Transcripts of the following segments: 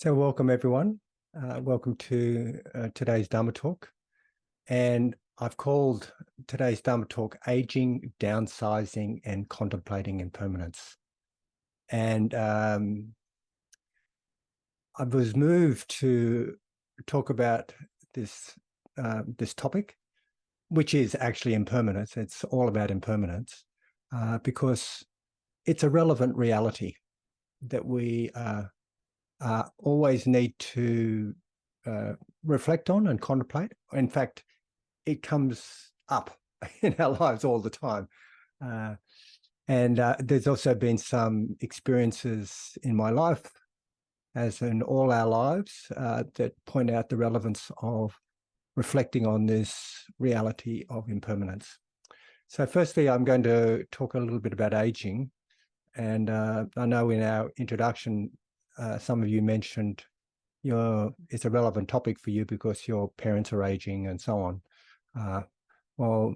So welcome everyone. Welcome to today's Dharma talk. And I've called today's Dharma talk Aging, Downsizing and Contemplating Impermanence. And I was moved to talk about this topic, which is actually impermanence. It's all about impermanence because it's a relevant reality that we always need to reflect on and contemplate. In fact, it comes up in our lives all the time. And there's also been some experiences in my life, as in all our lives, that point out the relevance of reflecting on this reality of impermanence. So firstly, I'm going to talk a little bit about aging. And I know in our introduction, some of you mentioned it's a relevant topic for you because your parents are aging and so on. Well,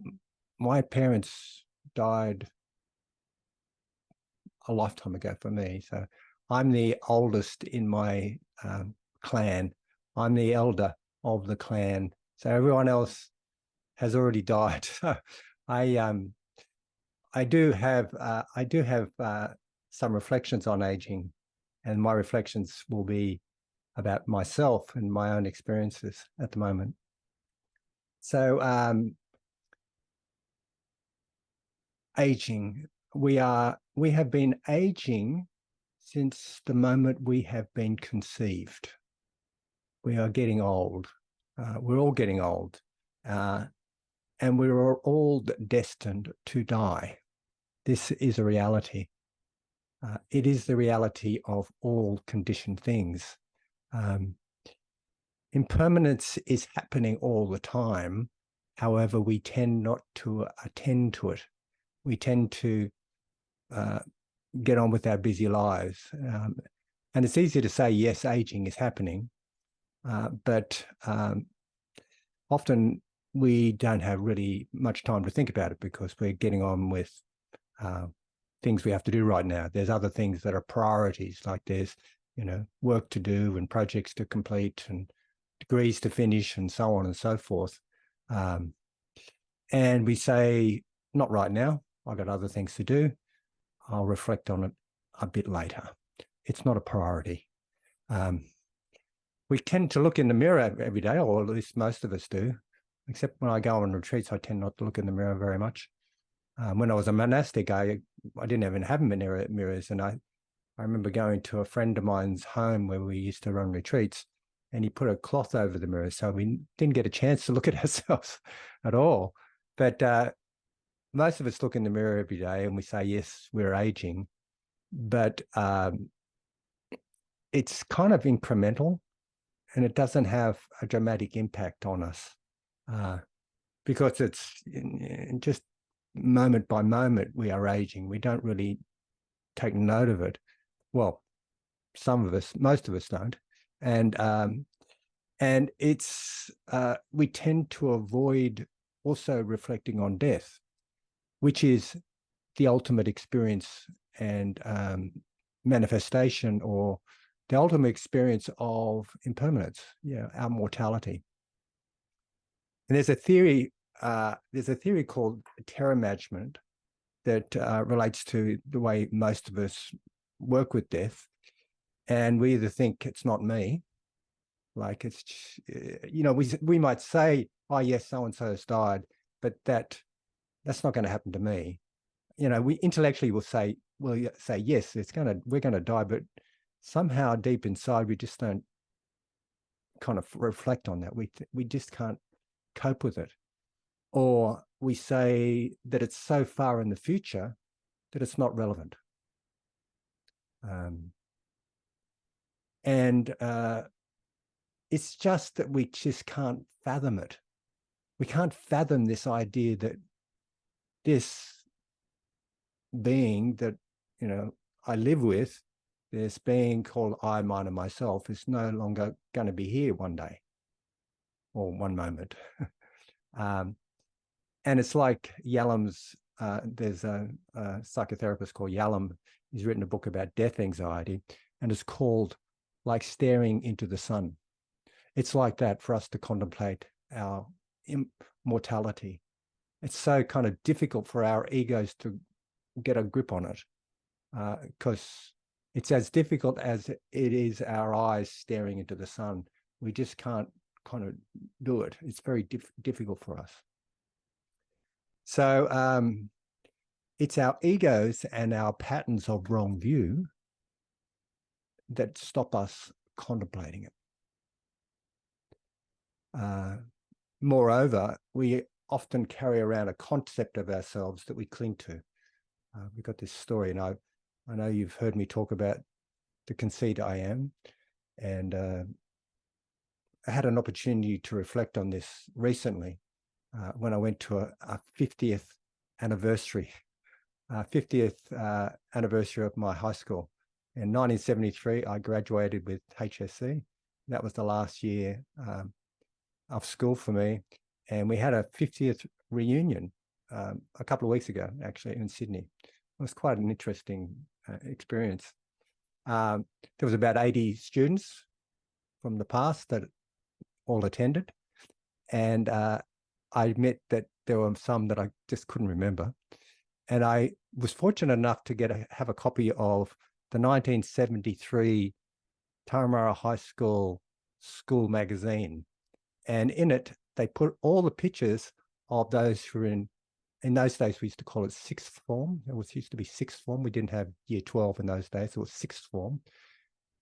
my parents died a lifetime ago for me. So I'm the oldest in my clan. I'm the elder of the clan. So everyone else has already died. So I do have some reflections on aging, and my reflections will be about myself and my own experiences at the moment. So aging, we have been aging since the moment we have been conceived. We are getting old. We're all getting old. And we're all destined to die. This is a reality. It is the reality of all conditioned things. Impermanence is happening all the time. However, we tend not to attend to it. We tend to get on with our busy lives. And it's easy to say, yes, aging is happening, but often we don't have really much time to think about it because we're getting on with things we have to do right now. There's other things that are priorities, like there's, work to do and projects to complete and degrees to finish and so on and so forth. And we say, not right now, I've got other things to do. I'll reflect on it a bit later. It's not a priority. We tend to look in the mirror every day, or at least most of us do, except when I go on retreats, I tend not to look in the mirror very much. When I was a monastic, I didn't even have mirrors. And I remember going to a friend of mine's home where we used to run retreats, and he put a cloth over the mirror. So we didn't get a chance to look at ourselves at all. But most of us look in the mirror every day and we say, yes, we're aging. But it's kind of incremental, and it doesn't have a dramatic impact on us because it's just moment by moment we are aging. We don't really take note of it. Well, some of us, most of us don't. And it's we tend to avoid also reflecting on death, which is the ultimate experience and manifestation, or the ultimate experience of impermanence, our mortality. And there's a theory called terror management that relates to the way most of us work with death. And we either think it's not me, like it's, we might say, oh yes, so-and-so has died, but that's not going to happen to me. We intellectually will say, yes, we're going to die, but somehow deep inside, we just don't kind of reflect on that. We just can't cope with it. Or we say that it's so far in the future that it's not relevant. And it's just that we just can't fathom it. We can't fathom this idea that this being that, I live with, this being called I, mine, and myself, is no longer going to be here one day or one moment. And it's like Yalom's, there's a psychotherapist called Yalom. He's written a book about death anxiety, and it's called like staring into the sun. It's like that for us to contemplate our immortality. It's so kind of difficult for our egos to get a grip on it, because it's as difficult as it is our eyes staring into the sun. We just can't kind of do it. It's very difficult for us. So it's our egos and our patterns of wrong view that stop us contemplating it. Moreover, we often carry around a concept of ourselves that we cling to. We've got this story, and I know you've heard me talk about the conceit I am, and I had an opportunity to reflect on this recently when I went to a 50th anniversary, 50th anniversary of my high school. In 1973, I graduated with HSC. That was the last year of school for me. And we had a 50th reunion a couple of weeks ago, actually, in Sydney. It was quite an interesting experience. There was about 80 students from the past that all attended. And I admit that there were some that I just couldn't remember. And I was fortunate enough to have a copy of the 1973 Turramurra High School magazine. And in it, they put all the pictures of those who were in those days, we used to call it sixth form. It used to be sixth form. We didn't have year 12 in those days. It was sixth form.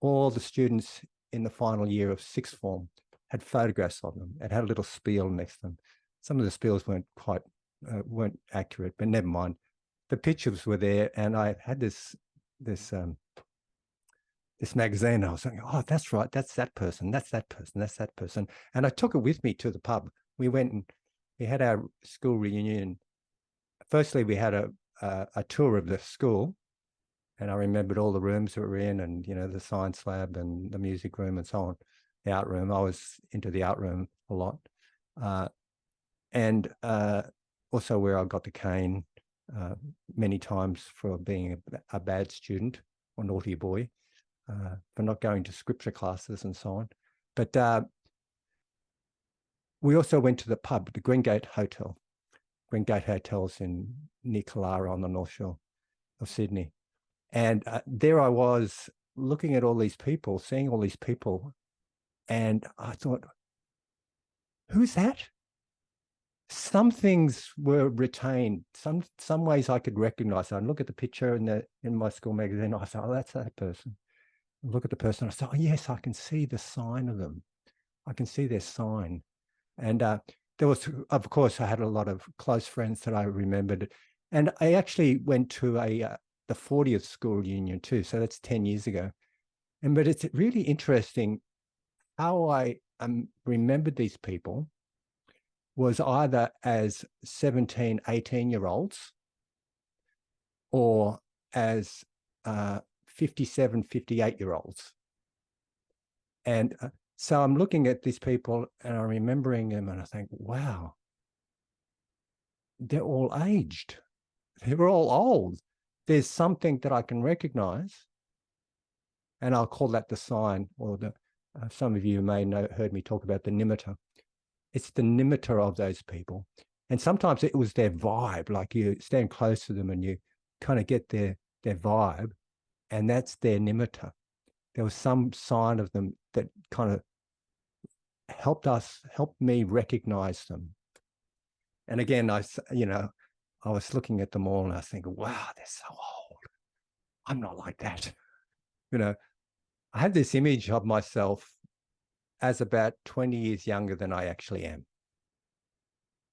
All the students in the final year of sixth form had photographs of them. It had a little spiel next to them. Some of the spiels weren't accurate, but never mind. The pictures were there, and I had this magazine. I was thinking, oh, that's right. That's that person. That's that person. That's that person. And I took it with me to the pub. We went and we had our school reunion. Firstly, we had a tour of the school, and I remembered all the rooms that we were in, and the science lab and the music room and so on. The art room. I was into the art room a lot, and also where I got the cane many times for being a bad student or naughty boy, for not going to scripture classes and so on. But we also went to the pub, the Greengate Hotel. Greengate Hotel's near Killara on the North Shore of Sydney. And there I was looking at all these people, seeing all these people, and I thought, who's that? Some things were retained. Some ways I could recognize. I'd look at the picture in my school magazine. I thought, oh, that's that person. I'd look at the person. I thought, oh, yes, I can see the sign of them. I can see their sign. And there was, of course, I had a lot of close friends that I remembered. And I actually went to the 40th school reunion too. So that's 10 years ago. But it's really interesting how I remembered these people was either as 17, 18-year-olds or as 57, 58-year-olds. And so I'm looking at these people and I'm remembering them and I think, wow, they're all aged. They're all old. There's something that I can recognize, and I'll call that the sign, or some of you may know, heard me talk about the nimitta. It's the nimitta of those people. And sometimes it was their vibe, like you stand close to them and you kind of get their vibe, and that's their nimitta. There was some sign of them that kind of helped me recognize them. And again, I was looking at them all and I think, wow, they're so old. I'm not like that. I have this image of myself as about 20 years younger than I actually am.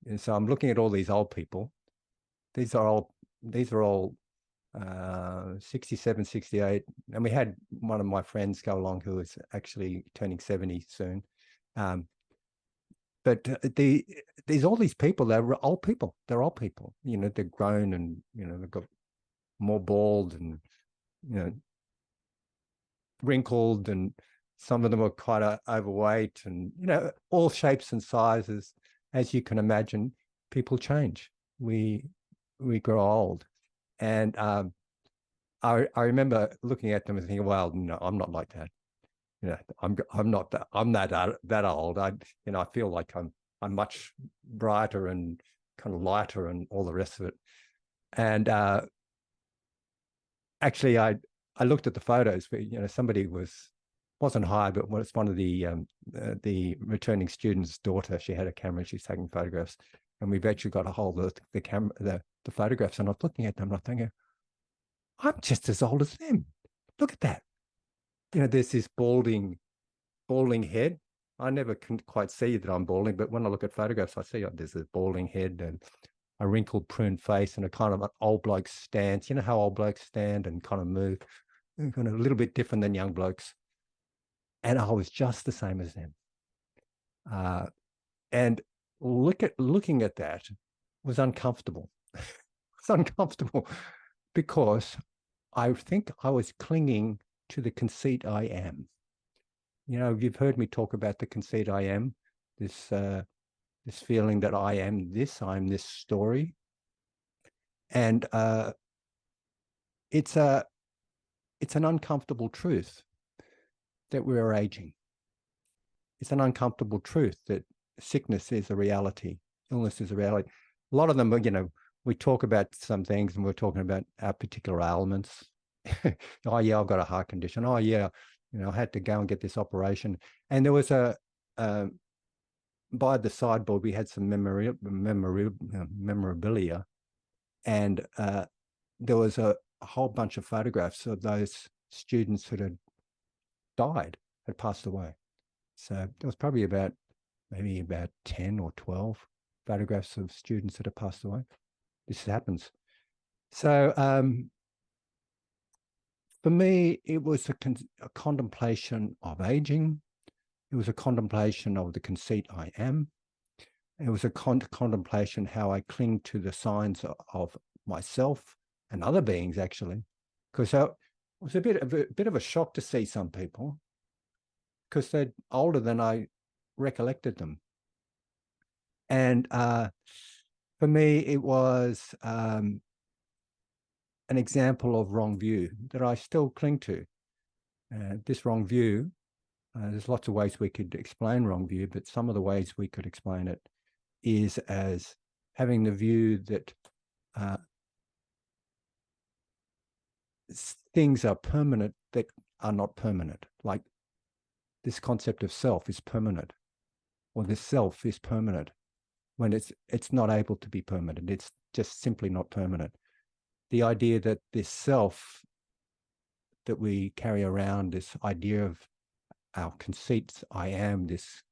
And so I'm looking at all these old people. These are all 67, 68. And we had one of my friends go along who is actually turning 70 soon. But there's all these people, they're old people. They're old people. They're grown and, they've got more bald and, wrinkled, and some of them are quite overweight, and, all shapes and sizes. As you can imagine, people change. We grow old. And I remember looking at them and thinking, well, no, I'm not like that. I'm not that old. I feel like I'm much brighter and kind of lighter and all the rest of it. And actually, I looked at the photos. Somebody wasn't high, but was one of the returning students' daughter. She had a camera. She's taking photographs, and we've actually got a hold of the camera, the photographs. And I was looking at them, and I'm thinking, I'm just as old as them. Look at that. There's this balding head. I never can quite see that I'm balding, but when I look at photographs, I see there's a balding head and a wrinkled, pruned face and a kind of an old bloke stance. You know how old blokes stand and kind of move, kind of a little bit different than young blokes. And I was just the same as them. And looking at that was uncomfortable. It's uncomfortable because I think I was clinging to the conceit I am. You've heard me talk about the conceit I am, this feeling that I'm this story. And it's an uncomfortable truth that we're aging. It's an uncomfortable truth that sickness is a reality, illness is a reality. A lot of them, we talk about some things and we're talking about our particular ailments. Oh yeah, I've got a heart condition. Oh yeah, I had to go and get this operation. And there was by the sideboard, we had some memorabilia, and there was a whole bunch of photographs of those students that had passed away. So there was probably maybe about 10 or 12 photographs of students that have passed away. This happens. So for me, it was a contemplation of aging. It was a contemplation of the conceit I am. It was a contemplation how I cling to the signs of myself and other beings, actually. Because it was a bit of a shock to see some people because they're older than I recollected them. And for me, it was an example of wrong view that I still cling to. This wrong view, there's lots of ways we could explain wrong view, but some of the ways we could explain it is as having the view that things are permanent that are not permanent. Like this concept of self is permanent, or this self is permanent, when it's not able to be permanent. It's just simply not permanent. The idea that this self that we carry around, this idea of our conceits, I am, this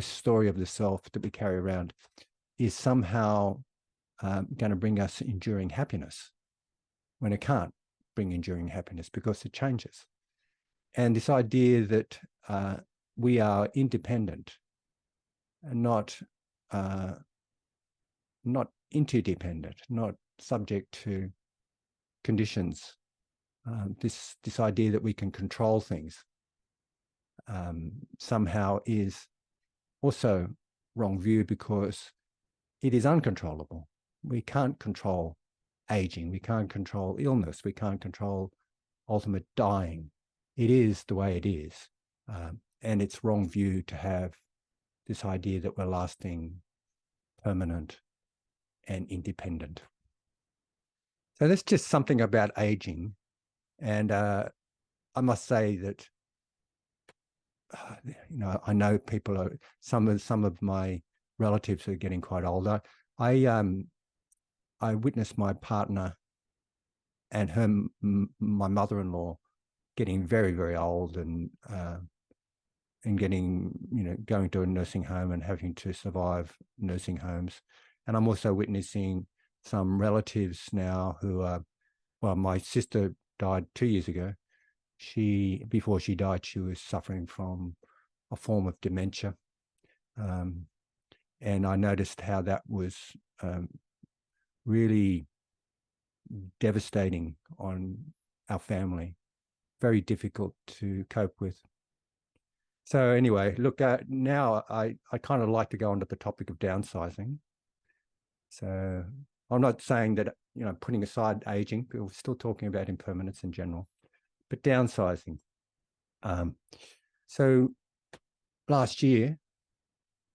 story of the self that we carry around, is somehow going to bring us enduring happiness, when it can't bring enduring happiness because it changes. And this idea that we are independent and not interdependent, not subject to conditions. This idea that we can control things somehow is also wrong view, because it is uncontrollable. We can't control aging. We can't control illness. We can't control ultimate dying. It is the way it is. And it's wrong view to have this idea that we're lasting, permanent, and independent. So that's just something about aging. And I must say that, I know people are, some of my relatives are getting quite older. I witnessed my partner and my mother-in-law getting very, very old and getting, going to a nursing home and having to survive nursing homes. And I'm also witnessing some relatives now who are, well, my sister died 2 years ago. Before she died, she was suffering from a form of dementia. And I noticed how that was really devastating on our family, very difficult to cope with. So anyway, look, now I kind of like to go on to the topic of downsizing. So I'm not saying that, putting aside aging, but we're still talking about impermanence in general, but downsizing. So last year,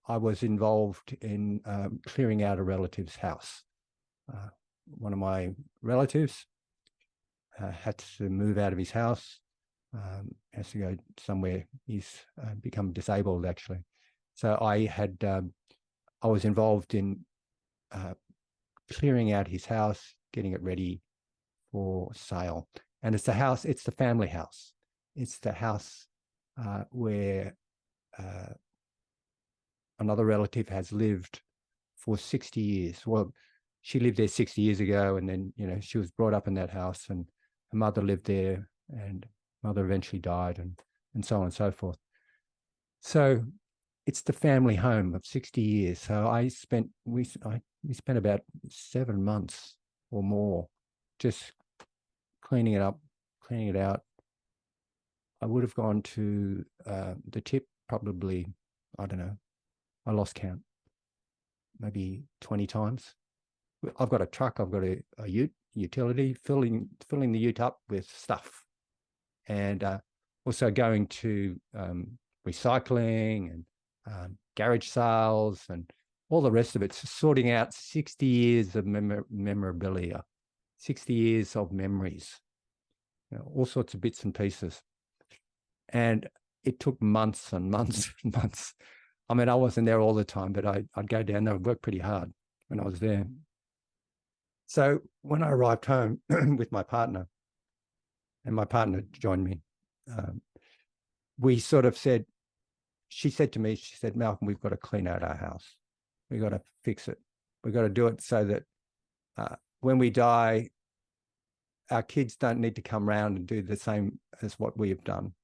I was involved in clearing out a relative's house. One of my relatives had to move out of his house, has to go somewhere. He's become disabled, actually. So I was involved in clearing out his house, getting it ready for sale. And it's the family house. It's the house where another relative has lived for 60 years. Well, she lived there 60 years ago, and then, she was brought up in that house, and her mother lived there, and mother eventually died, and so on and so forth. So it's the family home of 60 years. So we spent about 7 months or more just cleaning it up, cleaning it out. I would have gone to the tip probably, I don't know, I lost count, maybe 20 times. I've got a truck, I've got a ute, utility, filling the ute up with stuff. And also going to recycling and garage sales and all the rest of it, sorting out 60 years of memorabilia, 60 years of memories, all sorts of bits and pieces. And it took months and months and months. I mean, I wasn't there all the time, but I'd go down there and work pretty hard when I was there. So when I arrived home with my partner, and my partner joined me, we sort of said, she said to me, she said, Malcolm, we've got to clean out our house. We've got to fix it. We've got to do it so that when we die, our kids don't need to come around and do the same as what we have done.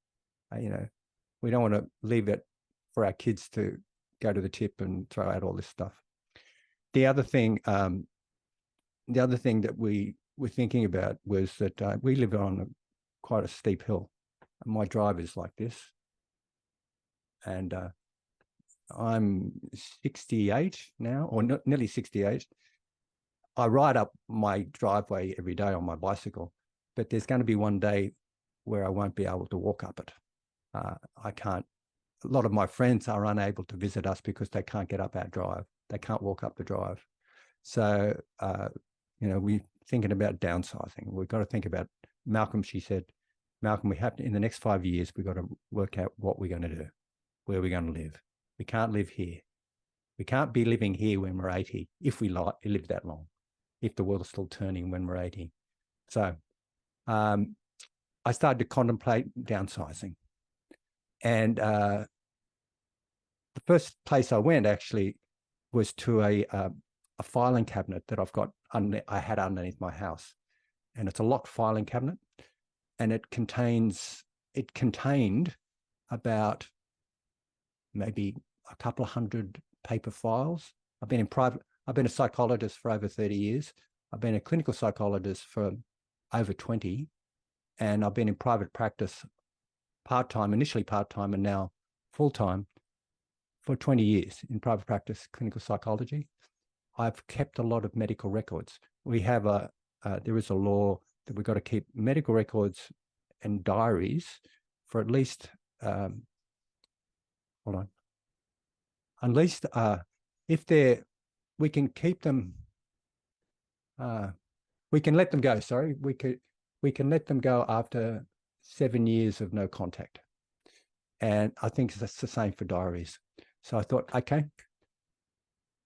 We don't want to leave it for our kids to go to the tip and throw out all this stuff. The other thing that we were thinking about was that we live on quite a steep hill. My drive is like this, and I'm 68 now, or nearly 68. I ride up my driveway every day on my bicycle, but there's going to be one day where I won't be able to walk up it. I can't. A lot of my friends are unable to visit us because they can't get up our drive. They can't walk up the drive. So, we're thinking about downsizing. We've got to think about, Malcolm, she said, Malcolm, we have to, in the next 5 years, we've got to work out what we're going to do, where we're going to live. We can't live here. We can't be living here when we're 80, if we live that long, if the world's still turning when we're 80. So I started to contemplate downsizing. And the first place I went actually was to a filing cabinet that I had underneath my house. And it's a locked filing cabinet. And it contained about maybe a couple of hundred paper files. I've been a psychologist for over 30 years. I've been a clinical psychologist for over 20. And I've been in private practice part-time, initially part-time and now full-time for 20 years in private practice, clinical psychology. I've kept a lot of medical records. We have there is a law that we've got to keep medical records and diaries for at least, at least if we can keep them, we can let them go, sorry. We can let them go after 7 years of no contact. And I think that's the same for diaries. So I thought, okay,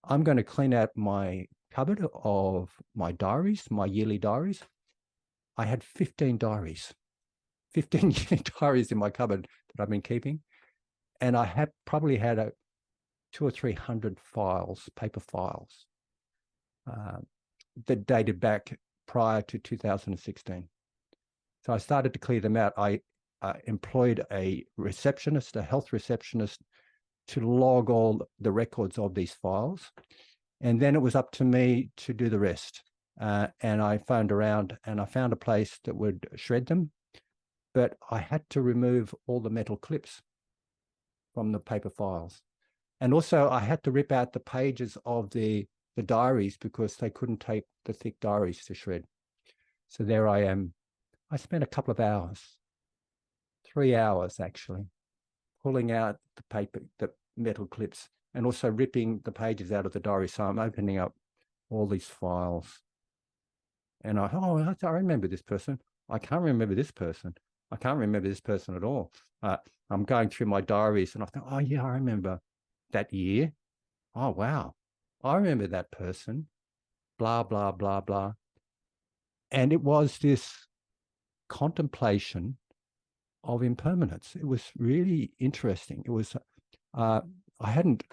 I'm going to clean out my cupboard of my diaries, my yearly diaries. I had 15 diaries, 15 yearly diaries in my cupboard that I've been keeping. And I have probably had 200 or 300 files, paper files, that dated back prior to 2016. So I started to clear them out. I employed a receptionist, a health receptionist, to log all the records of these files. And then it was up to me to do the rest. And I phoned around and I found a place that would shred them, but I had to remove all the metal clips from the paper files. And also I had to rip out the pages of the diaries because they couldn't take the thick diaries to shred. So there I am. I spent a couple of hours, 3 hours actually, pulling out the paper, the metal clips, and also ripping the pages out of the diary. So I'm opening up all these files. And I remember this person. I can't remember this person. I can't remember this person at all. I'm going through my diaries and I thought, oh yeah, I remember that year. Oh, wow. I remember that person, blah, blah, blah, blah. And it was this contemplation of impermanence. It was really interesting. It was, I hadn't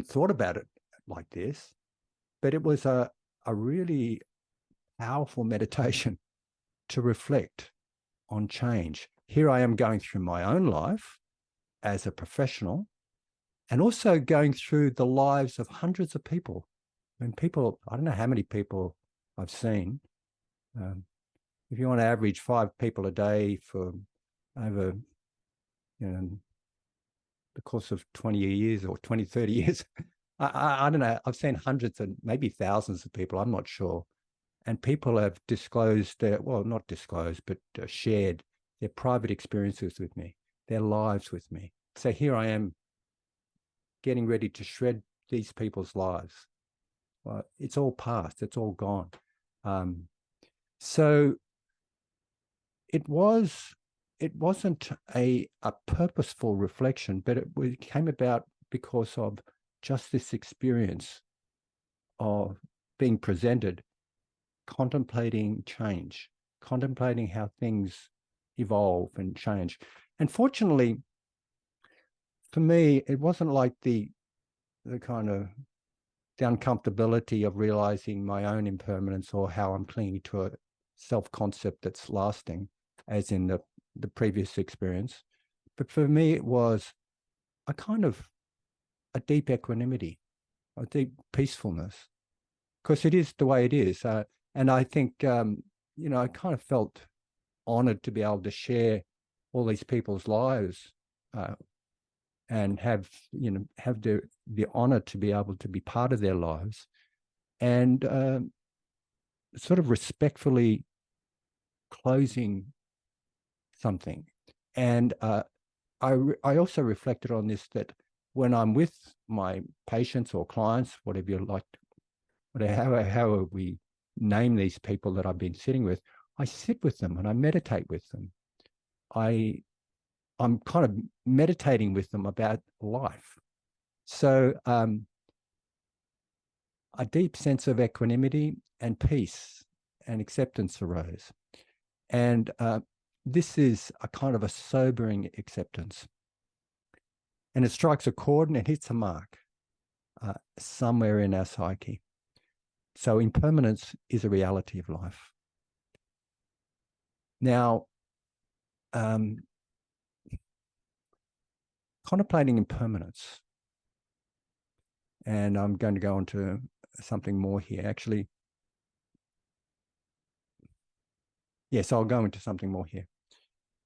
thought about it like this, but it was a really powerful meditation to reflect on change. Here I am going through my own life as a professional and also going through the lives of hundreds of people. And people, I don't know how many people I've seen. If you want to average 5 people a day for over the course of 20 years or 20, 30 years, I don't know. I've seen hundreds and maybe thousands of people. I'm not sure. And people have disclosed, not disclosed, but shared their private experiences with me, their lives with me. So here I am getting ready to shred these people's lives. Well, it's all past. It's all gone. So it wasn't a purposeful reflection, but it came about because of just this experience of being presented, contemplating change, contemplating how things evolve and change. And fortunately, for me, it wasn't like the kind of the uncomfortability of realizing my own impermanence or how I'm clinging to a self-concept that's lasting, as in the previous experience. But for me, it was a deep equanimity, a deep peacefulness, because it is the way it is. And I think, I kind of felt honored to be able to share all these people's lives and have the honor to be able to be part of their lives and sort of respectfully closing something. And I also reflected on this, that when I'm with my patients or clients, whatever you like, however we name these people that I've been sitting with, I sit with them and I meditate with them. I'm kind of meditating with them about life. So a deep sense of equanimity and peace and acceptance arose. And this is a kind of a sobering acceptance. And it strikes a chord and it hits a mark somewhere in our psyche. So impermanence is a reality of life. Now, contemplating impermanence, and I'm going to go on to something more here. Actually, yes, I'll go into something more here.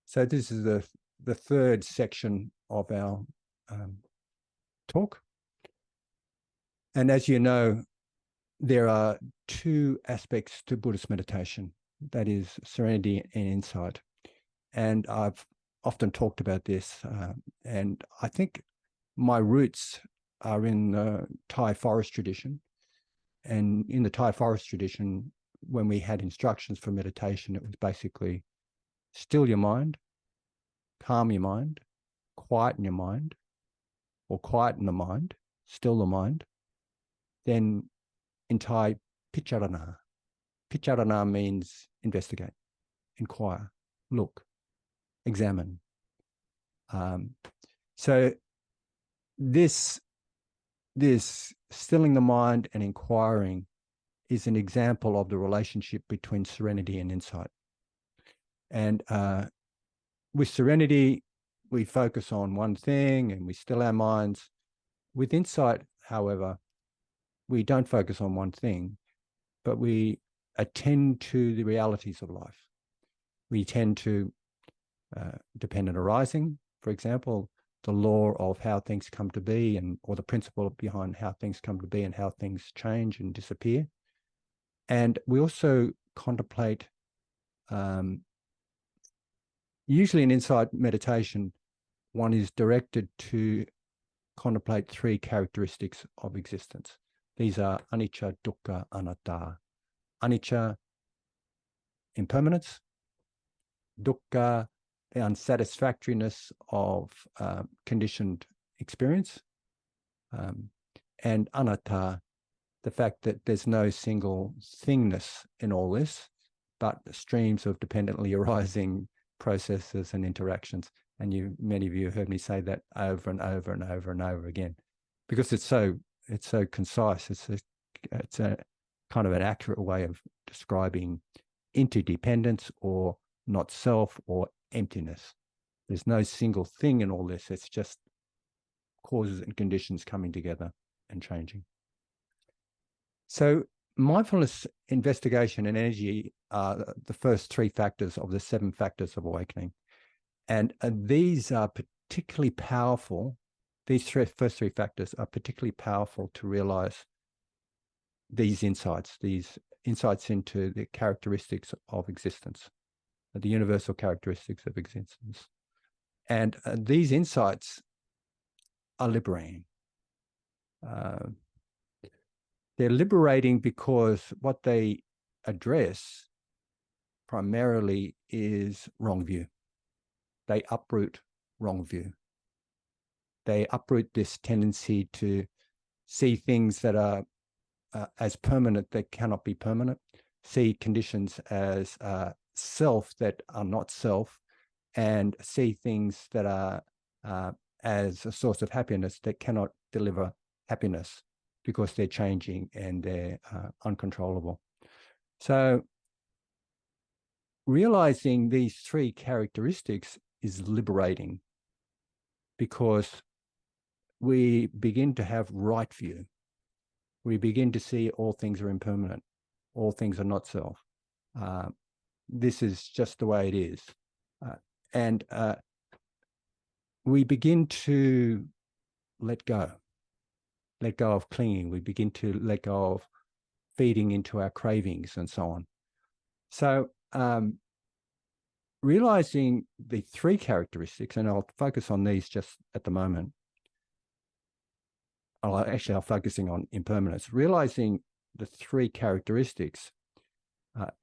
So this is the third section of our talk. And as you know, there are 2 aspects to Buddhist meditation, that is serenity and insight. And I've often talked about this, and I think my roots are in the Thai forest tradition. And in the Thai forest tradition, when we had instructions for meditation, it was basically still your mind, calm your mind, quieten your mind, or quieten the mind, still the mind. Then in Thai, picharana. Picharana means investigate, inquire, look, examine. So this stilling the mind and inquiring is an example of the relationship between serenity and insight. And with serenity, we focus on one thing and we still our minds. With insight, however, we don't focus on one thing, but we attend to the realities of life. We tend to dependent arising, for example, the law of how things come to be, or the principle behind how things come to be and how things change and disappear. And we also contemplate, usually in insight meditation, one is directed to contemplate three characteristics of existence. These are anicca, dukkha, anatta. Anicca, impermanence. Dukkha, the unsatisfactoriness of conditioned experience. And anatta, the fact that there's no single thingness in all this, but streams of dependently arising processes and interactions. And many of you heard me say that over and over and over and over again, because it's so concise. It's a kind of an accurate way of describing interdependence or not self or emptiness. There's no single thing in all this. It's just causes and conditions coming together and changing. So mindfulness, investigation, and energy are the first three factors of the 7 factors of awakening. And these are particularly powerful. These first three factors are particularly powerful to realize these insights into the characteristics of existence, the universal characteristics of existence. And these insights are liberating. They're liberating because what they address primarily is wrong view. They uproot wrong view. They uproot this tendency to see things that are as permanent that cannot be permanent, see conditions as self that are not self, and see things that are as a source of happiness that cannot deliver happiness because they're changing and they're uncontrollable. So realizing these three characteristics is liberating because we begin to have right view. We begin to see all things are impermanent. All things are not self. This is just the way it is. And we begin to let go of clinging. We begin to let go of feeding into our cravings and so on. So realizing the three characteristics, and I'll focus on these just at the moment. I'm focusing on impermanence. Realizing the three characteristics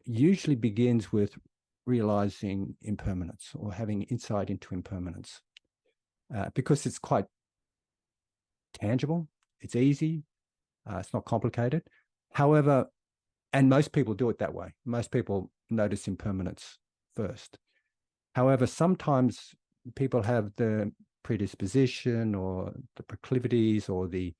usually begins with realizing impermanence or having insight into impermanence because it's quite tangible. It's easy. It's not complicated. However, and most people do it that way. Most people notice impermanence first. However, sometimes people have the predisposition or the proclivities or the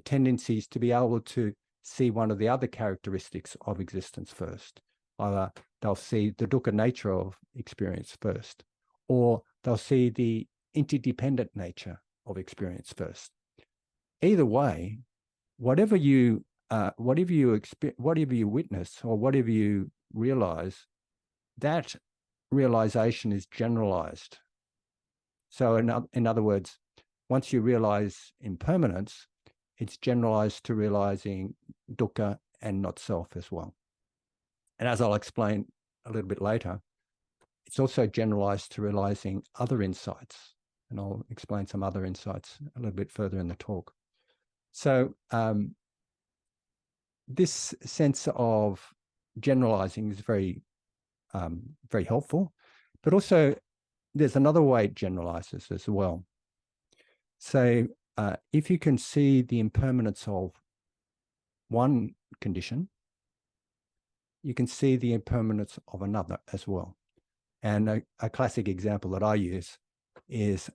tendencies to be able to see one of the other characteristics of existence first. Either they'll see the dukkha nature of experience first, or they'll see the interdependent nature of experience first. Either way, whatever you witness or whatever you realize, that realization is generalized. So in other words, once you realize impermanence, it's generalized to realizing dukkha and not self as well. And as I'll explain a little bit later, it's also generalized to realizing other insights. And I'll explain some other insights a little bit further in the talk. So this sense of generalizing is very, very helpful, but also there's another way it generalizes as well. So if you can see the impermanence of one condition, you can see the impermanence of another as well. And a classic example that I use is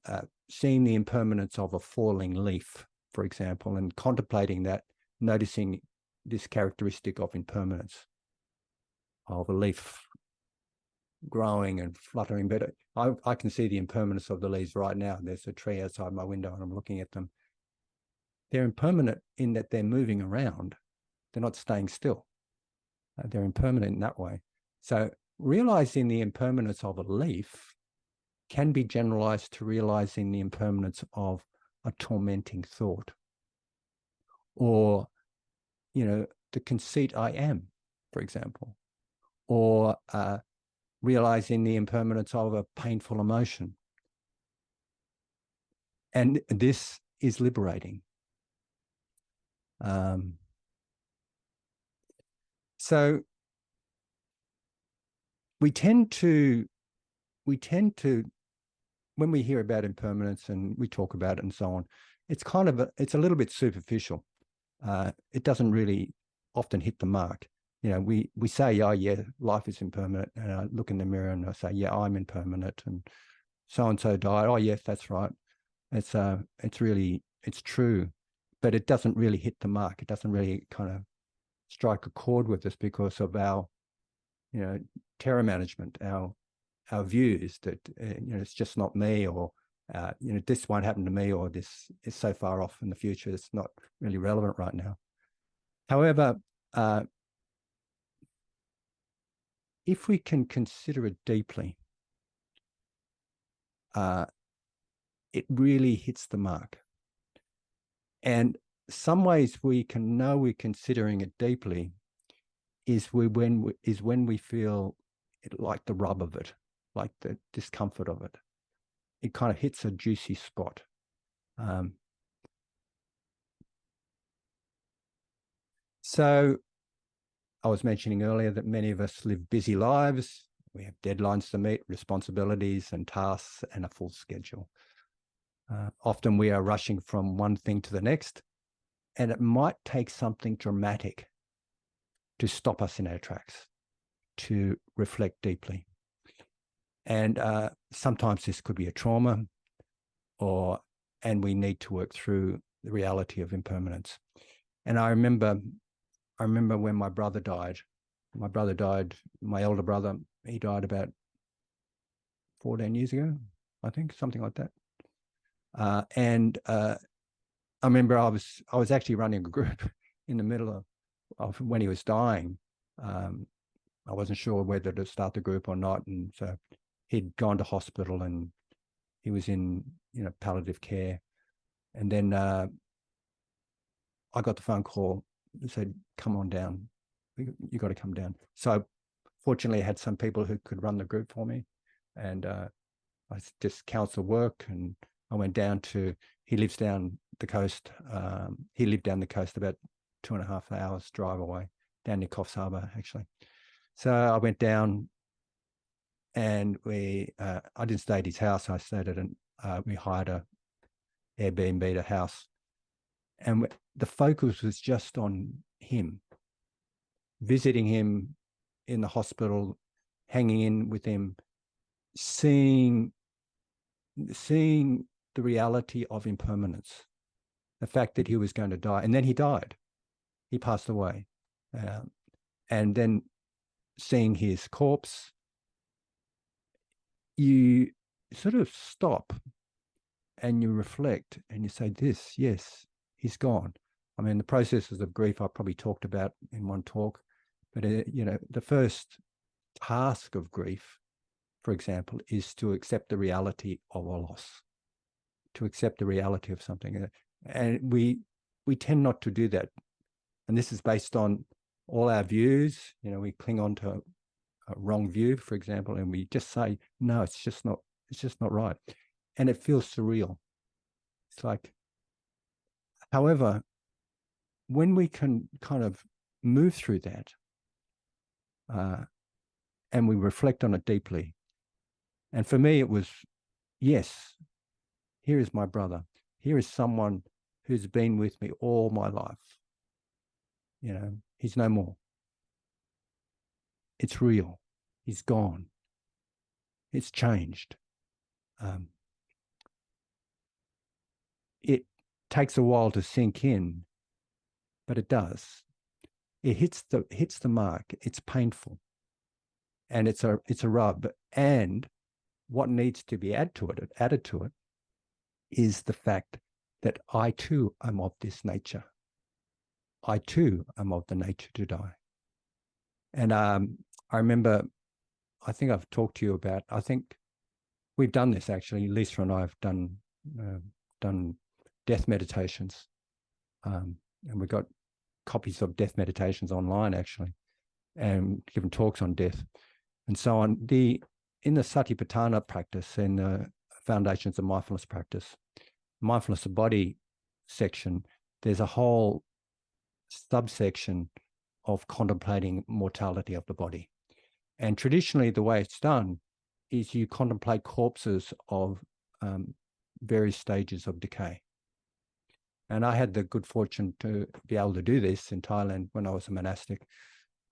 seeing the impermanence of a falling leaf, for example, and contemplating that, noticing this characteristic of impermanence of a leaf growing and fluttering. But I can see the impermanence of the leaves right now. There's a tree outside my window and I'm looking at them. They're impermanent in that they're moving around. They're not staying still. They're impermanent in that way. So realizing the impermanence of a leaf can be generalized to realizing the impermanence of a tormenting thought, or, the conceit I am, for example, or realizing the impermanence of a painful emotion, And this is liberating. So we tend to, when we hear about impermanence and we talk about it and so on, it's kind of it's a little bit superficial. It doesn't really often hit the mark. You know, we say, oh yeah, life is impermanent, and I look in the mirror and I say, yeah, I'm impermanent, and so and so died. Oh yes, that's right. It's true, but it doesn't really hit the mark. It doesn't really kind of strike a chord with us because of our, you know, terror management, our views that you know, it's just not me, or you know, this won't happen to me, or this is so far off in the future, it's not really relevant right now. However, if we can consider it deeply, it really hits the mark. And some ways we can know we're considering it deeply is when we feel it, like the rub of it, like the discomfort of it. It kind of hits a juicy spot. So I was mentioning earlier that many of us live busy lives. We have deadlines to meet, responsibilities and tasks, and a full schedule. Often we are rushing from one thing to the next, and it might take something dramatic to stop us in our tracks, to reflect deeply. And sometimes this could be a trauma, and we need to work through the reality of impermanence. And I remember when my brother died. My elder brother, he died about 14 years ago, I think, something like that. And I remember I was actually running a group in the middle of when he was dying. I wasn't sure whether to start the group or not, and so he'd gone to hospital and he was in, you know, palliative care. And then I got the phone call that said, "Come on down. You got to come down." So fortunately, I had some people who could run the group for me, and I just counsel work, and I went down to. He lives down the coast. He lived down the coast about 2.5 hours drive away, down near Coffs Harbour, actually. So I went down, and I didn't stay at his house. I stayed at we hired a Airbnb, a house, and the focus was just on him, visiting him in the hospital, hanging in with him, seeing the reality of impermanence, the fact that he was going to die, and then he died. He passed away, and then seeing his corpse, you sort of stop and you reflect and you say, yes, he's gone. I mean, the processes of grief I probably talked about in one talk, but you know, the first task of grief, for example, is to accept the reality of a loss, to accept the reality of something. And we tend not to do that. And this is based on all our views. You know, we cling on to a wrong view, for example, and we just say, no, it's just not right. And it feels surreal. It's like, however, when we can kind of move through that and we reflect on it deeply. And for me, it was, yes, here is my brother. Here is someone who's been with me all my life. You know, he's no more. It's real. He's gone. It's changed. It takes a while to sink in, but it does. It hits the mark. It's painful, and it's a rub. And what needs to be added to it is the fact that I too am of this nature. I too am of the nature to die. And I remember, I think I've talked to you about, I think we've done this actually, Lisa and I have done death meditations. And we got copies of death meditations online actually, and given talks on death and so on. In the Satipatthana practice and the foundations of mindfulness practice, mindfulness of body section, there's a whole subsection of contemplating mortality of the body. And traditionally, the way it's done is you contemplate corpses of various stages of decay. And I had the good fortune to be able to do this in Thailand when I was a monastic.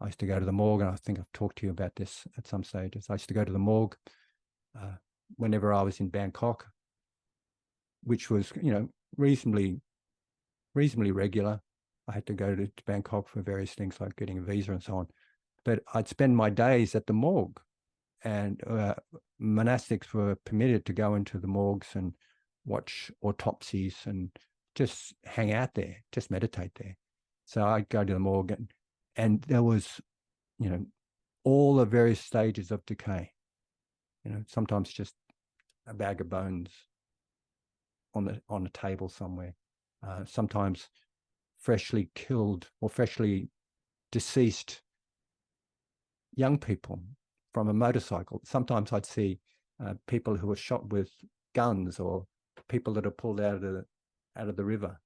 I used to go to the morgue, and I think I've talked to you about this at some stages. I used to go to the morgue whenever I was in Bangkok, which was, reasonably regular. I had to go to Bangkok for various things like getting a visa and so on. But I'd spend my days at the morgue, and monastics were permitted to go into the morgues and watch autopsies and just hang out there, just meditate there. So I'd go to the morgue, and there was, all the various stages of decay. Sometimes just a bag of bones on a table somewhere. Sometimes freshly killed or freshly deceased young people from a motorcycle. Sometimes I'd see people who were shot with guns, or people that are pulled out of the river,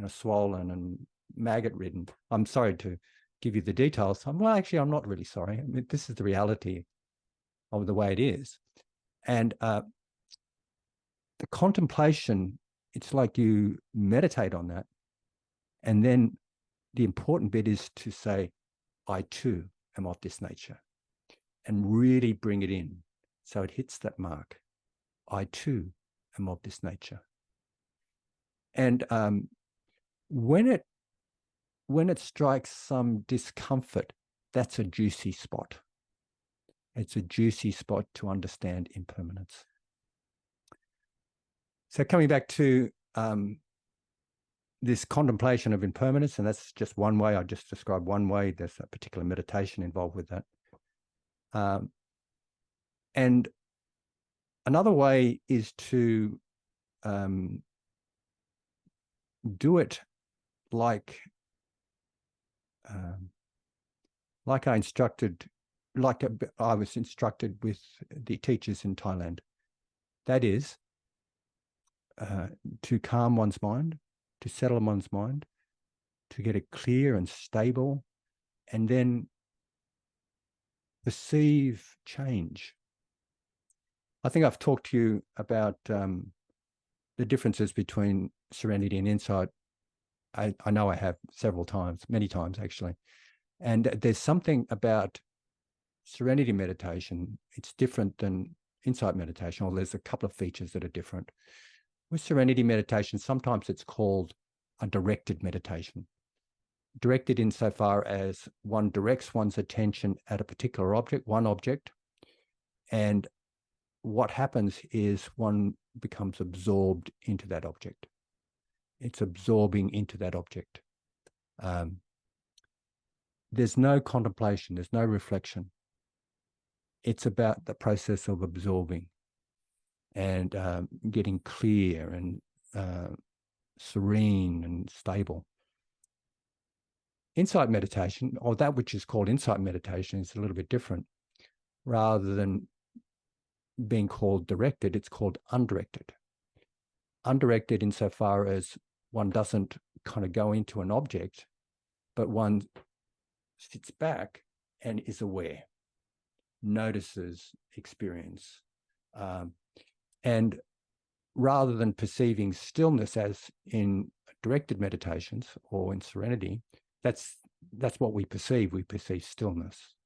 swollen and maggot ridden. I'm sorry to give you the details. Well, actually, I'm not really sorry. I mean, this is the reality of the way it is. And the contemplation, it's like you meditate on that. And then the important bit is to say, I too am of this nature, and really bring it in so it hits that mark. I too am of this nature. And when it strikes some discomfort, that's a juicy spot. It's a juicy spot to understand impermanence. So coming back to this contemplation of impermanence, and that's just one way. I just described one way. There's a particular meditation involved with that. And another way is to do it like I was instructed with the teachers in Thailand. That is, to calm one's mind, to settle one's mind, to get it clear and stable, and then perceive change. I think I've talked to you about the differences between serenity and insight. I know I have several times, many times actually. And there's something about serenity meditation. It's different than insight meditation, or there's a couple of features that are different. With serenity meditation, sometimes it's called a directed meditation. Directed insofar as one directs one's attention at a particular object, one object, and what happens is one becomes absorbed into that object. It's absorbing into that object. There's no contemplation, there's no reflection. It's about the process of absorbing and getting clear and serene and stable. Insight meditation, or that which is called insight meditation, is a little bit different. Rather than being called directed, it's called undirected. Undirected insofar as one doesn't kind of go into an object, but one sits back and is aware, notices experience. And rather than perceiving stillness as in directed meditations or in serenity, that's what we perceive. We perceive stillness.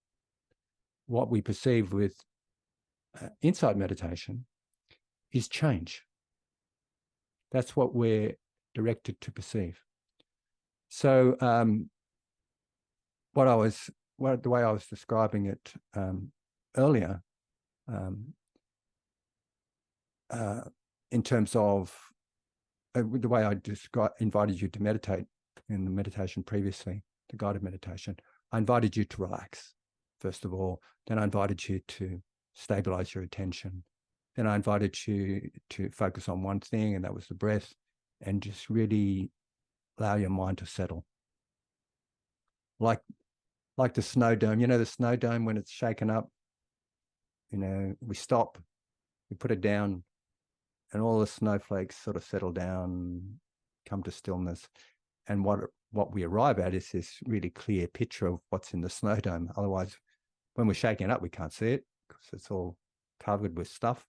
What we perceive with insight meditation is change. That's what we're directed to perceive. So the way I was describing it earlier, in terms of the way I invited you to meditate in the meditation previously, the guided meditation, I invited you to relax, first of all. Then I invited you to stabilize your attention. Then I invited you to focus on one thing, and that was the breath, and just really allow your mind to settle. Like the snow dome, the snow dome when it's shaken up, we stop, we put it down, and all the snowflakes sort of settle down, come to stillness. And what we arrive at is this really clear picture of what's in the snow dome. Otherwise, when we're shaking it up, we can't see it because it's all covered with stuff.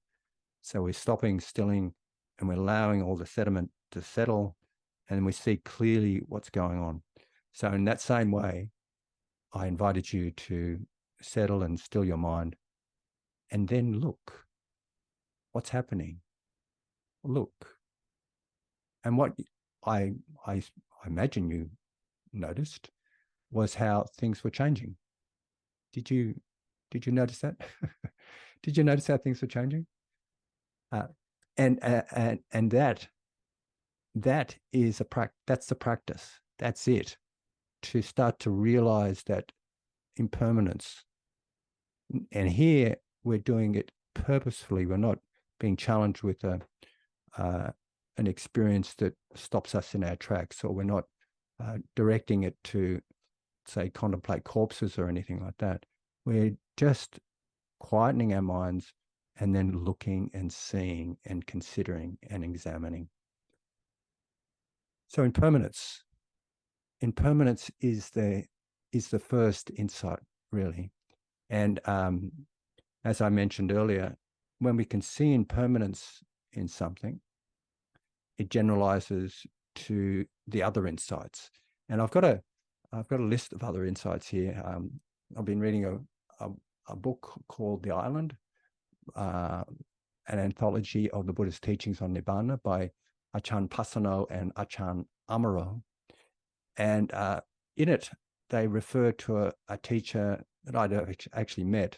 So we're stopping, stilling, and we're allowing all the sediment to settle, and we see clearly what's going on. So in that same way, I invited you to settle and still your mind, and then look what's happening. Look. And what I imagine you noticed was how things were changing. Did you notice that? Did you notice how things were changing? And that is that's the practice. That's it. To start to realize that impermanence. And here we're doing it purposefully. We're not being challenged with an experience that stops us in our tracks, or we're not directing it to, say, contemplate corpses or anything like that. We're just quietening our minds and then looking and seeing and considering and examining. So impermanence is the first insight, really. And as I mentioned earlier, when we can see impermanence in something, it generalizes to the other insights. And I've got a list of other insights here. I've been reading a book called The Island, an anthology of the Buddhist teachings on Nibbana by Achan Pasano and Achan Amaro. And in it, they refer to a teacher that I'd actually met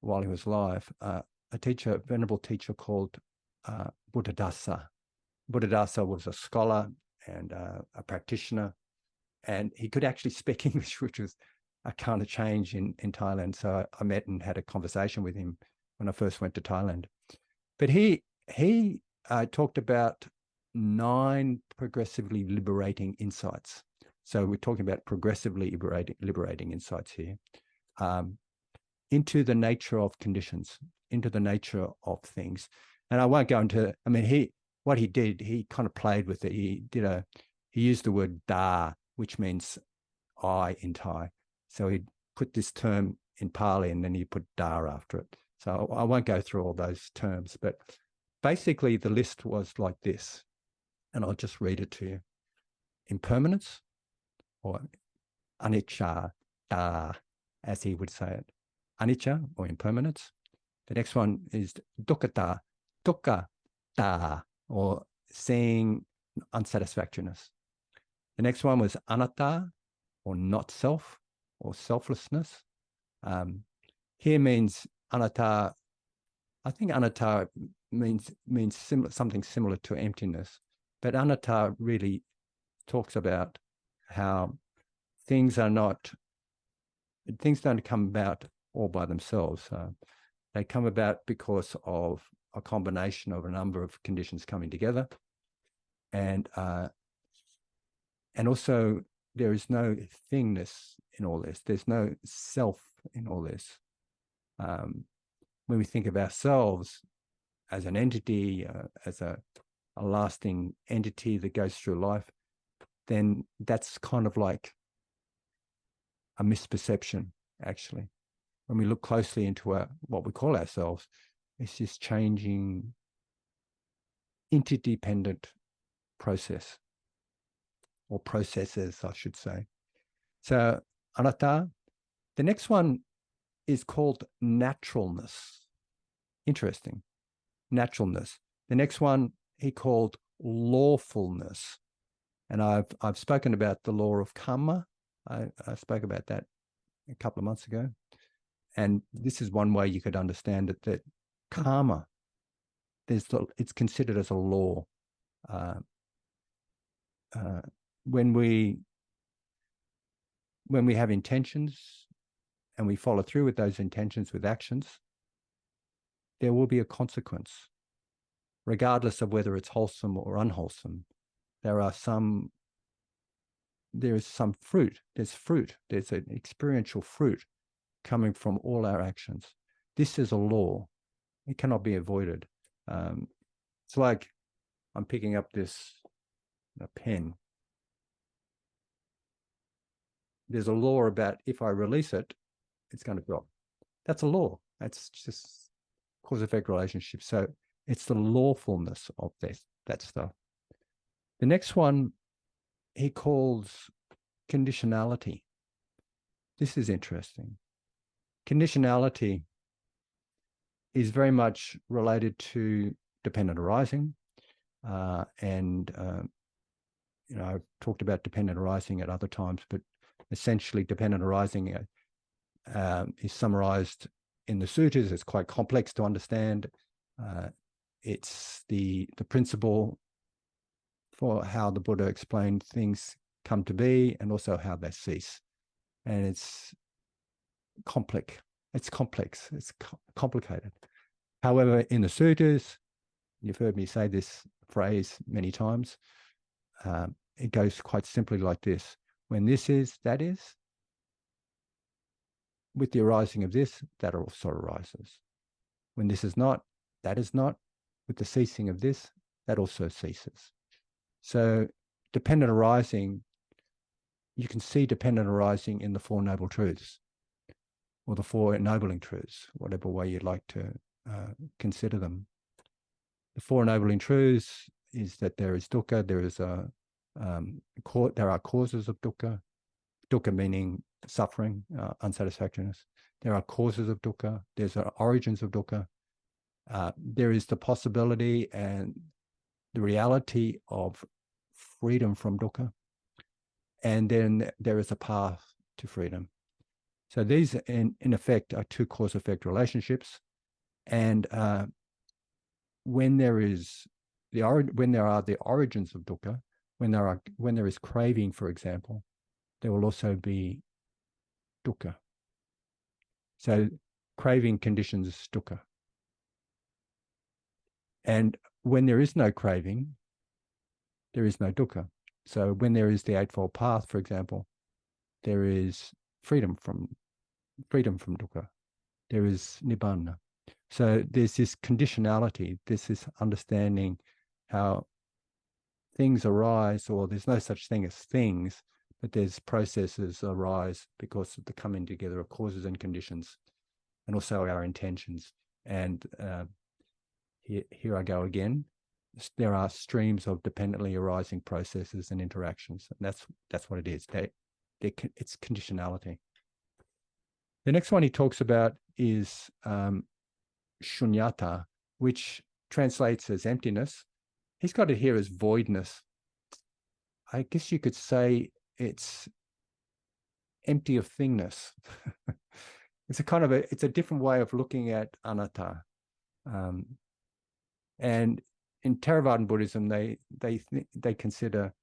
while he was alive, a venerable teacher called Buddhadasa. Buddhadasa was a scholar and a practitioner, and he could actually speak English, which was a kind of change in Thailand. So I met and had a conversation with him when I first went to Thailand. But he talked about 9 progressively liberating insights. So we're talking about progressively liberating insights here, into the nature of conditions, into the nature of things. And I won't go into, I mean, what he did, he kind of played with it. He used the word da, which means I in Thai. So he put this term in Pali and then he put da after it. So I won't go through all those terms, but basically the list was like this, and I'll just read it to you. Impermanence, or anicca, da, as he would say it. Anicca, or impermanence. The next one is dukkha, dukkha, da, or seeing unsatisfactoriness. The next one was anatta, or not self, or selflessness. Here means anatta. I think anatta means something similar to emptiness, but anatta really talks about how things don't come about all by themselves. They come about because of a combination of a number of conditions coming together, and also there is no thingness in all this. There's no self in all this. When we think of ourselves as an entity, as a lasting entity that goes through life, then that's kind of like a misperception, actually. When we look closely into what we call ourselves, it's this changing, interdependent process, or processes, I should say. So anatta. The next one is called naturalness. Interesting. Naturalness. The next one he called lawfulness. And I've spoken about the law of karma. I spoke about that a couple of months ago. And this is one way you could understand it, that karma, it's considered as a law. When we have intentions and we follow through with those intentions with actions, there will be a consequence, regardless of whether it's wholesome or unwholesome. There is some fruit. There's fruit. There's an experiential fruit coming from all our actions. This is a law. It cannot be avoided. It's like I'm picking up this pen. There's a law about if I release it, it's going to drop. That's a law. That's just cause-effect relationship. So it's the lawfulness of that stuff. The next one he calls conditionality. This is interesting. Conditionality is very much related to dependent arising. I've talked about dependent arising at other times, but essentially dependent arising is summarized in the sutras. It's quite complex to understand. It's the principle for how the Buddha explained things come to be and also how they cease. And it's complex. It's complex. It's complicated. However, in the sutras, you've heard me say this phrase many times. It goes quite simply like this. When this is, that is. With the arising of this, that also arises. When this is not, that is not. With the ceasing of this, that also ceases. So dependent arising, you can see dependent arising in the Four Noble Truths or the Four Ennobling Truths, whatever way you'd like to consider them. The Four Ennobling Truths is that there is dukkha, there are causes of dukkha, dukkha meaning suffering, unsatisfactoriness. There are causes of dukkha, there's origins of dukkha. There is the possibility and the reality of freedom from dukkha. And then there is a path to freedom. So these, in effect, are two cause-effect relationships. And when there are the origins of dukkha, when there is craving, for example, there will also be dukkha. So craving conditions dukkha. And when there is no craving, there is no dukkha. So when there is the Eightfold Path, for example, there is freedom from dukkha. There is nibbana. So there's this conditionality, there's this understanding how things arise, or there's no such thing as things, but there's processes arise because of the coming together of causes and conditions, and also our intentions. And here I go again. There are streams of dependently arising processes and interactions, and that's what it is. It's conditionality. The next one he talks about is shunyata, which translates as emptiness. He's got it here as voidness. I guess you could say it's empty of thingness. It's a different way of looking at anatta. And in Theravadan Buddhism, they consider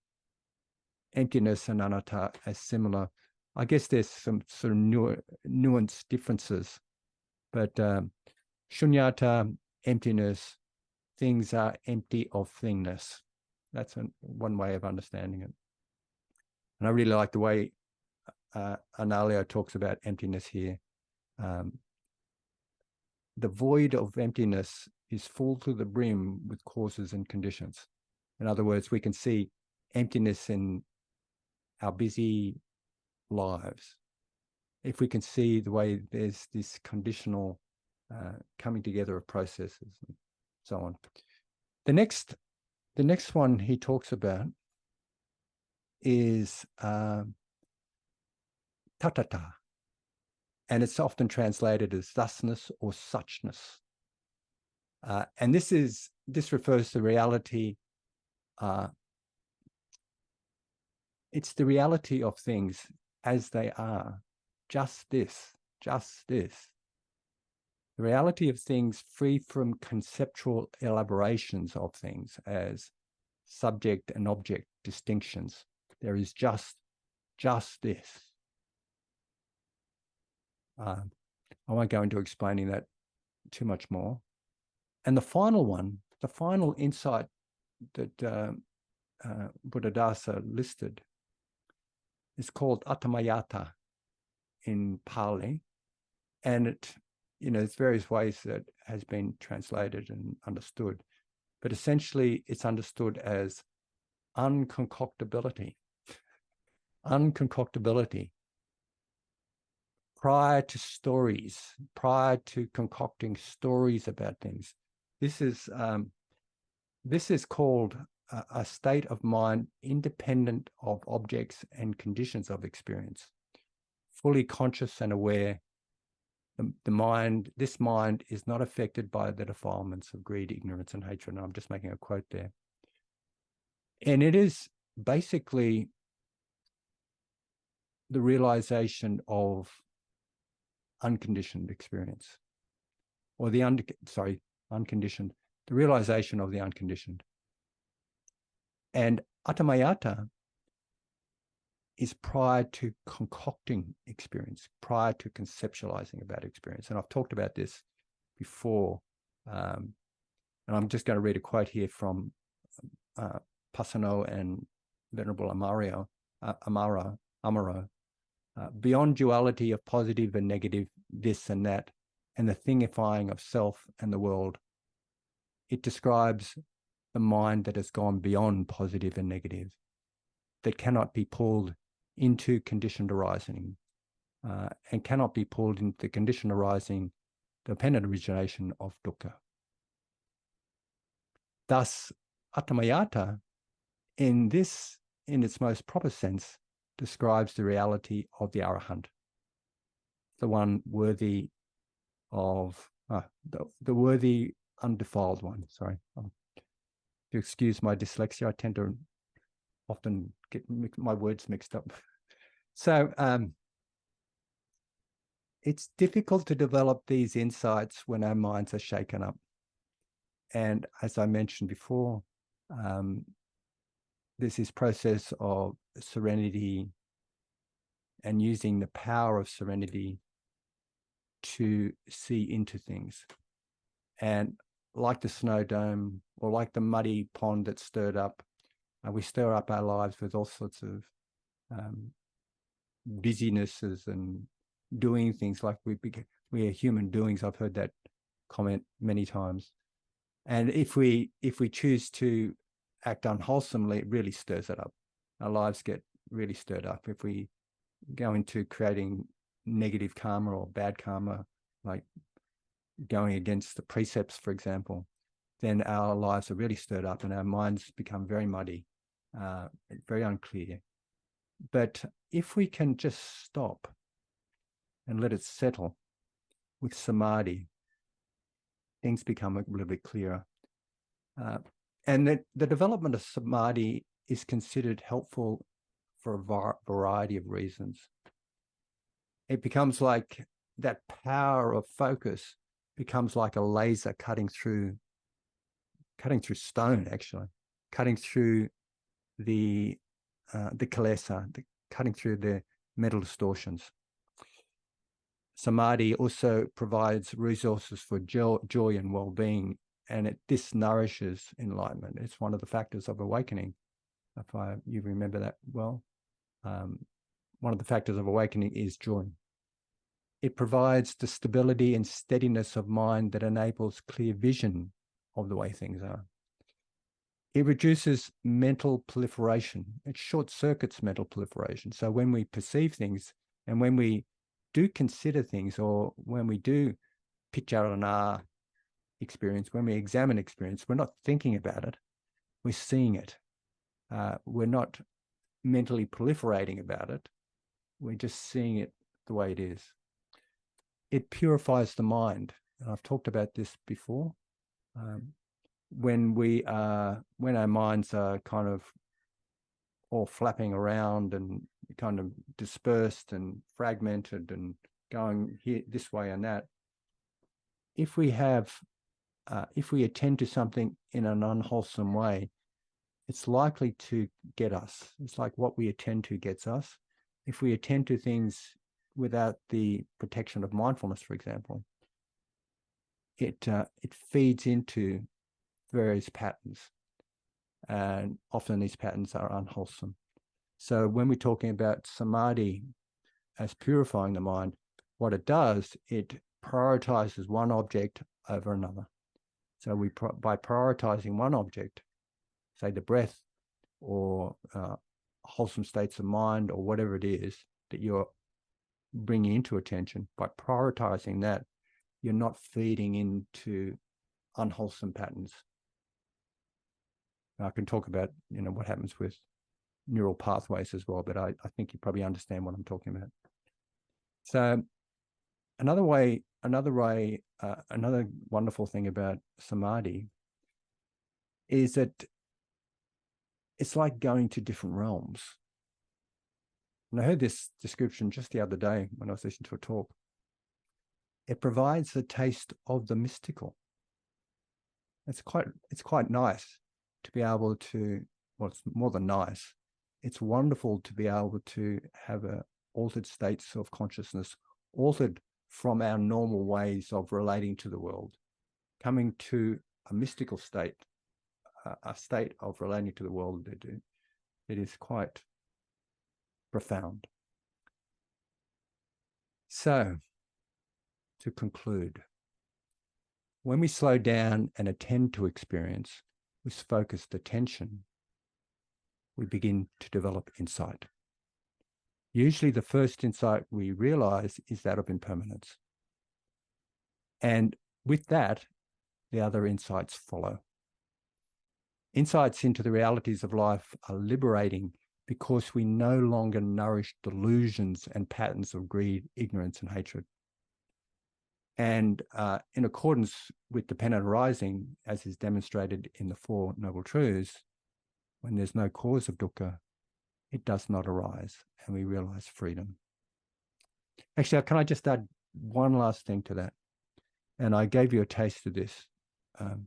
emptiness and anatta as similar. I guess there's some sort of nuanced differences, but shunyata, emptiness, things are empty of thingness. That's one way of understanding it. And I really like the way Analio talks about emptiness here. The void of emptiness is full to the brim with causes and conditions. In other words, we can see emptiness in our busy lives. If we can see the way there's this conditional coming together of processes and so on. The next one he talks about is tatata, and it's often translated as thusness or suchness. And this refers to reality. It's the reality of things as they are. Just this. The reality of things free from conceptual elaborations of things as subject and object distinctions. There is just this. I won't go into explaining that too much more. And the final insight that Buddhadasa listed is called Atamayata in Pali. And there's various ways that has been translated and understood. but essentially it's understood as unconcoctability. Unconcoctability. Prior to stories, prior to concocting stories about things. This is called a state of mind independent of objects and conditions of experience, fully conscious and aware. This mind is not affected by the defilements of greed, ignorance, and hatred. And I'm just making a quote there. And it is basically the realization of unconditioned experience, or unconditioned, the realization of the unconditioned. And atamayata is prior to concocting experience, prior to conceptualizing about experience. And I've talked about this before. And I'm just going to read a quote here from Pasano and Venerable Amaro. Beyond duality of positive and negative, this and that, and the thingifying of self and the world, it describes the mind that has gone beyond positive and negative, that cannot be pulled into conditioned arising, and cannot be pulled into the conditioned arising, dependent origination of dukkha. Thus, atamayata, in its most proper sense, describes the reality of the arahant, the one worthy of the worthy undefiled one. Sorry, if you excuse my dyslexia, I tend to often get my words mixed up. So it's difficult to develop these insights when our minds are shaken up. And as I mentioned before, there's this process of serenity and using the power of serenity to see into things. And like the snow dome, or like the muddy pond that's stirred up, we stir up our lives with all sorts of busynesses and doing things, like we are human doings. I've heard that comment many times. And if we choose to act unwholesomely, it really stirs it up. Our lives get really stirred up. If we go into creating negative karma or bad karma, like going against the precepts, for example, then our lives are really stirred up and our minds become very muddy, very unclear. But if we can just stop and let it settle with samadhi, things become a little bit clearer. And the development of samadhi is considered helpful for a variety of reasons. It becomes like that power of focus becomes like a laser cutting through stone, actually, cutting through the kilesa, cutting through the mental distortions. Samadhi also provides resources for joy and well-being, and this nourishes enlightenment. It's one of the factors of awakening, if you remember that well. One of the factors of awakening is joy. It provides the stability and steadiness of mind that enables clear vision of the way things are. It reduces mental proliferation. It short circuits mental proliferation. So when we perceive things and when we do consider things, or when we do picharana experience, when we examine experience, we're not thinking about it, we're seeing it. We're not mentally proliferating about it, we're just seeing it the way it is. It purifies the mind, and I've talked about this before. When our minds are kind of all flapping around and kind of dispersed and fragmented and going here this way and that, if we attend to something in an unwholesome way, it's likely to get us. It's like what we attend to gets us. If we attend to things without the protection of mindfulness, for example, it feeds into various patterns, and often these patterns are unwholesome. So when we're talking about samadhi as purifying the mind, what it does, it prioritizes one object over another. So by prioritizing one object, say the breath or wholesome states of mind or whatever it is that you're bringing into attention, by prioritizing that, you're not feeding into unwholesome patterns. I can talk about, what happens with neural pathways as well, but I think you probably understand what I'm talking about. So another wonderful thing about samadhi is that it's like going to different realms. And I heard this description just the other day when I was listening to a talk. It provides a taste of the mystical. It's quite nice to be able to, well, it's more than nice. It's wonderful to be able to have altered states of consciousness, altered from our normal ways of relating to the world, coming to a mystical state, a state of relating to the world. It is quite profound. So, to conclude, when we slow down and attend to experience with focused attention, we begin to develop insight. Usually the first insight we realize is that of impermanence. And with that, the other insights follow. Insights into the realities of life are liberating because we no longer nourish delusions and patterns of greed, ignorance, and hatred. And in accordance with dependent arising, as is demonstrated in the Four Noble Truths, when there's no cause of dukkha, it does not arise, and we realize freedom. Actually, can I just add one last thing to that? And I gave you a taste of this. On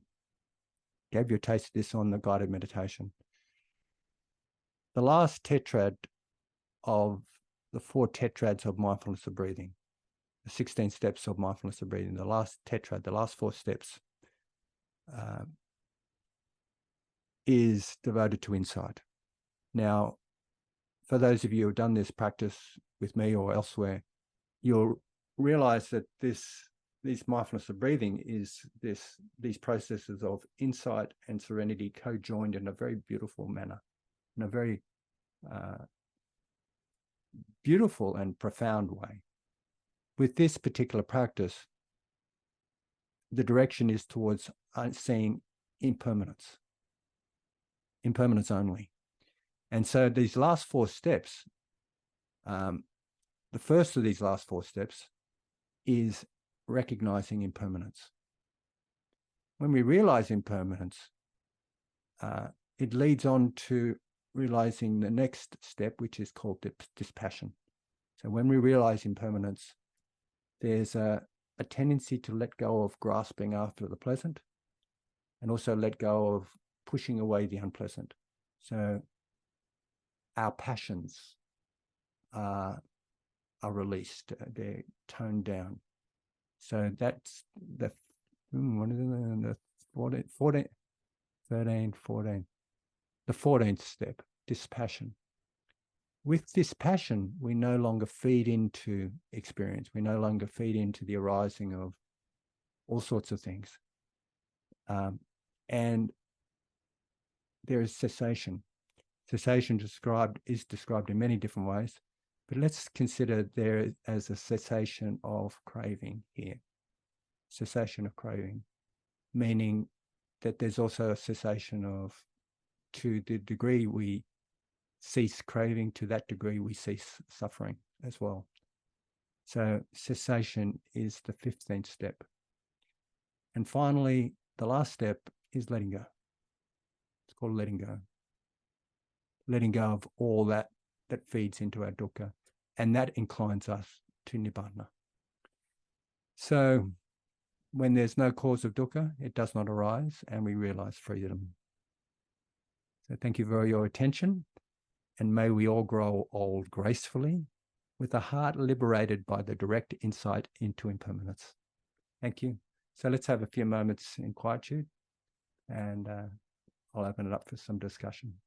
the guided meditation. The last tetrad of the 4 tetrads of mindfulness of breathing, the 16 steps of mindfulness of breathing, the last tetrad, the last 4 steps, is devoted to insight. Now, for those of you who have done this practice with me or elsewhere, you'll realize that this mindfulness of breathing is these processes of insight and serenity co-joined in a very beautiful manner, in a very beautiful and profound way. With this particular practice, the direction is towards seeing impermanence only. And so these last 4 steps, the first of these last 4 steps is recognizing impermanence. When we realize impermanence, it leads on to realizing the next step, which is called dispassion. So when we realize impermanence, there's a tendency to let go of grasping after the pleasant and also let go of pushing away the unpleasant. So our passions are released, they're toned down. So that's the 14th step, dispassion. With dispassion, we no longer feed into experience. We no longer feed into the arising of all sorts of things. And there is cessation. Cessation is described in many different ways, but let's consider there as a cessation of craving here. Cessation of craving, meaning that there's also a cessation of, to the degree we cease craving, to that degree we cease suffering as well. So cessation is the 15th step. And finally, the last step is letting go. It's called letting go. Letting go of all that feeds into our dukkha, and that inclines us to nibbana. So when there's no cause of dukkha, it does not arise, and we realize freedom. So thank you for your attention, and may we all grow old gracefully with a heart liberated by the direct insight into impermanence. Thank you. So let's have a few moments in quietude, and I'll open it up for some discussion.